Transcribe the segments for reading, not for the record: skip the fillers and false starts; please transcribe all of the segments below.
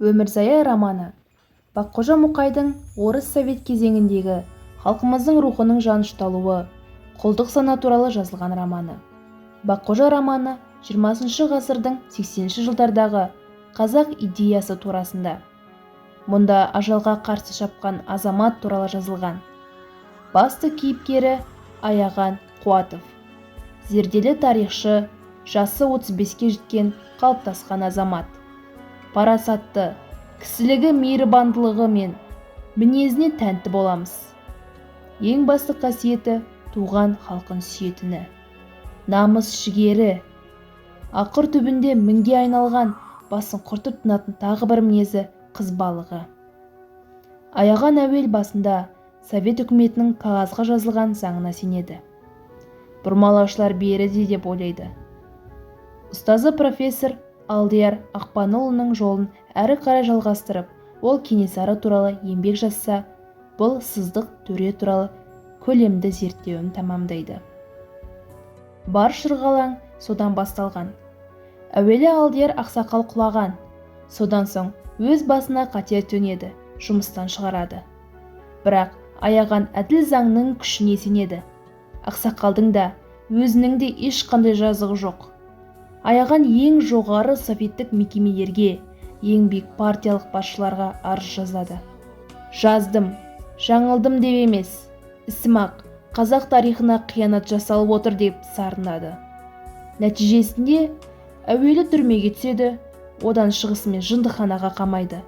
Өмірзая романы. Баққожа Мұқайдың орыс совет кезеңіндегі халқымыздың рухының жанышталуы, құлдық сана туралы жазылған романы. Баққожа романы 20 ғасырдың 80-ші жылдардағы қазақ идеясы турасында. Мұнда ажалға қарсы шапқан азамат туралы жазылған. Басты кейіпкері Аяған Қуатов. Зерделі тарихшы, жасы 35-ке жеткен қалыптасқан азамат. Парасатты, кісілігі мейірбандылығы мен мінезіне тәнті боламыз. Ең басты қасиеті туған халқын сүйетіні. Намыс жігері. Ақыр түбінде мінге айналған, басын құртып тынатын тағы бір мінезі қызбалығы. Аяған әуел басында совет үкіметінің қағазға жазылған заңына сенеді. Бұрмалаушылар береді деп ойлайды. Ұстазы профессор Алдияр Ақпанұлының жолын әрі қарай жалғастырып, ол Кенесары туралы еңбек жазса, бұл сыздық төре туралы көлемді зерттеуін тамамдайды. Бар шырғалаң содан басталған. Әуелі Алдияр ақсақал құлаған, содан соң өз басына қатер төнеді, жұмыстан шығарады. Бірақ Аяған әділ заңның күшіне сенеді. Ақсақалдың да, өзінің де ешқандай жазығы жоқ. Аяған ең жоғары советтік мекемелерге, ең биік партиялық басшыларға арыз жазады. Жаздым, жаңылдым деп емес, ісім-ақ қазақ тарихына қиянат жасалып отыр деп сарнады. Нәтижесінде әуелі түрмеге түседі, одан шығысымен жындыханаға қамайды,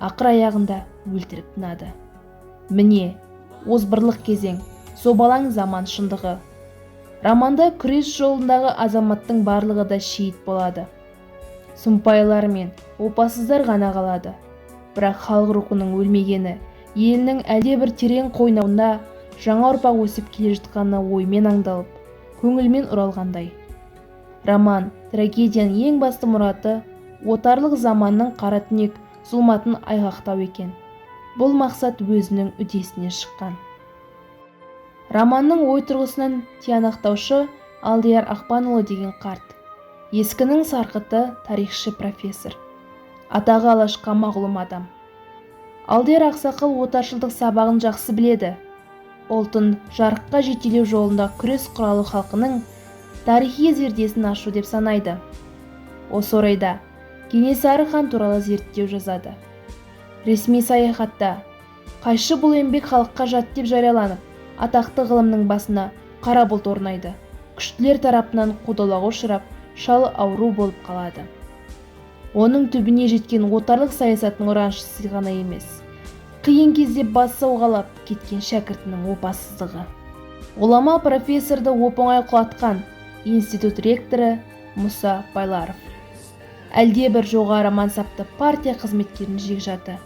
ақыр аяғында өлтіріп тынады. Міне, озбырлық кезең, зобалаң заман шындығы. Романда күрес жолындағы азаматтың барлығы да шейіт болады. Сұмпайлар мен опасыздар ғана қалады. Бірақ халық рухының өлмегені, елінің әлде бір терең қойнауында жаңа ұрпақ өсіп келе жатқанына оймен аңдалып, көңілмен ұралғандай. Роман, трагедияның ең басты мұраты отарлық заманның қара түнек зұлматын айғақтау екен. Бұл мақсат өзінің үдесіне шыққан. Романның ой тұрғысынан тиянақтаушы Алдияр Ақпанұлы деген қарт. Ескінің сарқыты тарихшы профессор. Атағы алашқа мағлұм адам. Алдияр ақсақал отаршылдық сабағын жақсы біледі. Ұлтын жарыққа жетелеу жолында күрес құралы халқының тарихи зердесін ашу деп санайды. Осы орайда Кенесары хан туралы зерттеу жазады. Ресми саяхатта қайшы бұл еңбек халыққа жат деп жарияланып, атақты ғылымның басына қара бұлт орнайды. Күштілер тарапынан қудалауға ұшырап, шалы ауру болып қалады. Оның түбіне жеткен отарлық саясаттың ұраншысы ғана емес, қиын кезде бас сауғалап кеткен шәкіртінің опасыздығы. Ғұлама профессорды оп-оңай құлатқан институт ректоры Мұса Байларов. Әлде бір жоғары мансапты партия қызметкерінің жекжаты.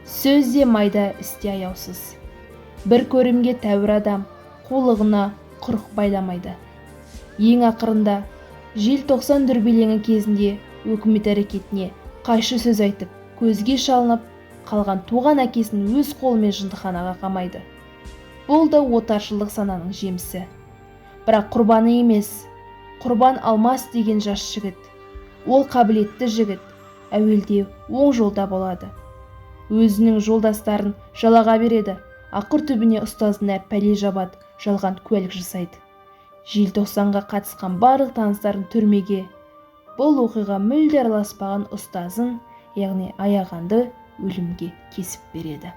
Сөзде майда, істе аяусыз. Бір көрімге тәуір адам қулығына құрық байламайды. Ең ақырында желтоқсан дүрбелеңі кезінде өкімет әрекетіне қайшы сөз айтып, көзге шалынып қалған туған әкесін өз қолымен жындыханаға қамайды. Бұл да отаршылдық сананың жемісі. Бірақ құрбаны емес, құрбан алмас деген жас жігіт. Ол қабілетті жігіт, әуелде оң жолда болады. Өзінің жолдастарын жалаға береді. Ақыр түбіне ұстазына пәле жабады, жалған куәлік жасайды. Желтоқсанға қатысқан барлық таныстарын түрмеге, бұл оқиға мүлде араласпаған ұстазын, яғни Аяғанды өлімге кесіп береді.